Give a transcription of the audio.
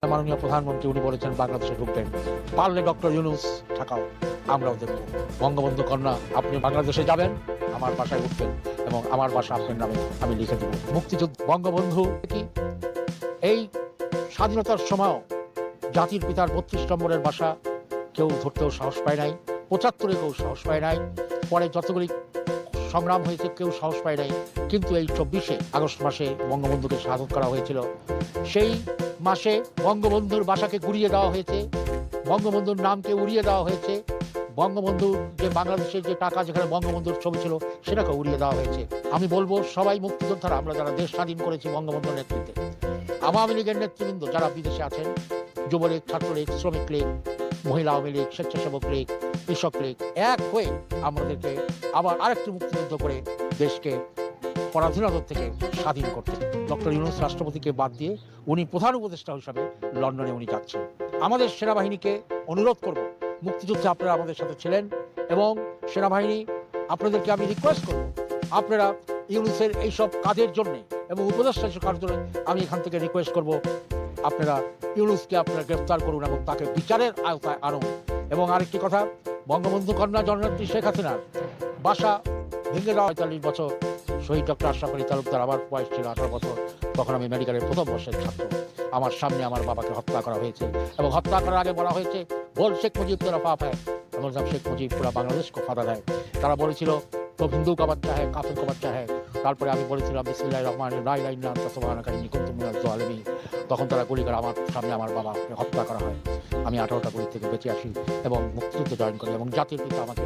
মাননীয় প্রধানমন্ত্রী উনি বলেছেন বাংলাদেশে ঢুকবেন, পারলে ডক্টর ইউনূস ঠাকাও, আমরাও দেখব। বঙ্গবন্ধু কন্যা আপনি বাংলাদেশে যাবেন, আমার বাসায় উঠবেন এবং আমার বাসা আপনার নামে আমি লিখে দেব। মুক্তিযুদ্ধ বঙ্গবন্ধু কি এই স্বাধীনতার সময়ও জাতির পিতার ৩২ নম্বরের বাসা কেউ ধরতেও সাহস পায় নাই, ৭৫-এ কেউ সাহস পায় নাই, পরে যতগুলি সংগ্রাম হয়েছে কেউ সাহস পায় নাই, কিন্তু এই ২৪শে আগস্ট মাসে বঙ্গবন্ধুকে শাহাদত করা হয়েছিল। সেই মাসে বঙ্গবন্ধুর বাসাকে গুড়িয়ে দেওয়া হয়েছে, বঙ্গবন্ধুর নামকে উড়িয়ে দেওয়া হয়েছে, বঙ্গবন্ধুর যে বাংলাদেশের যে টাকা যেখানে বঙ্গবন্ধুর ছবি ছিল সেটাকে উড়িয়ে দেওয়া হয়েছে। আমি বলবো সবাই মুক্তিযোদ্ধারা, আমরা যারা দেশ স্বাধীন করেছি বঙ্গবন্ধুর নেতৃত্বে, আওয়ামী লীগের নেতৃবৃন্দ যারা বিদেশে আছেন, যুবলীগ, ছাত্রলীগ, শ্রমিক লীগ, মহিলা আওয়ামী লীগ, স্বেচ্ছাসেবক লীগ, কৃষক লীগ এক হয়ে আমাদেরকে আবার আরেকটি মুক্তিযুদ্ধ করে দেশকে পরাধীনতা থেকে স্বাধীন করতে। ডক্টর ইউনূস রাষ্ট্রপতিকে বাদ দিয়ে উনি প্রধান উপদেষ্টা হিসাবে লন্ডনে উনি যাচ্ছেন। আমাদের সেনাবাহিনীকে অনুরোধ করব, মুক্তিযুদ্ধে আপনারা আমাদের সাথে ছিলেন এবং সেনাবাহিনী আপনাদেরকে আমি রিকোয়েস্ট করব, আপনারা ইউনূসের এইসব কাজের জন্যে এবং উপদেষ্টা কাজের জন্য আমি এখান থেকে রিকোয়েস্ট করব, আপনারা ইউনূসকে আপনারা গ্রেফতার করুন এবং তাকে বিচারের আওতায় আনুন। এবং আরেকটি কথা, বঙ্গবন্ধু কন্যা জননেত্রী শেখ হাসিনার বাসা ভেঙে দেওয়া ৪৫ বছর, শহীদ ডক্টর আশরাফ আলী তালুকদার, আমার বয়স ছিল ১৮ বছর, তখন আমি মেডিকেলের প্রথম বর্ষের ছাত্র। আমার সামনে আমার বাবাকে হত্যা করা হয়েছে এবং হত্যা করার আগে বলা হয়েছে বল শেখ মুজিব তোরা পাপ হ্যায়। আমার নাম শেখ মুজিব পুরা বাংলাদেশকে ফাঁদা দেয়। তারা বলেছিল তো হিন্দু কা বাচ্চা হ্যায়, কাফের কা বাচ্চা হ্যায়। তারপরে আমি বলেছিলাম বিসমিল্লাহির রহমানির রহিম, লা ইলাহা ইল্লা আনতা সুবহানাকা ইন্নী কুনতু মিনাজ জালিমিন। তখন তারা গুলি করে আমার সামনে আমার বাবাকে হত্যা করা হয়। আমি ১৮টা গুলি থেকে বেঁচে আসি এবং মুক্তিযুদ্ধ জয়েন করি এবং জাতির পিতা আমাকে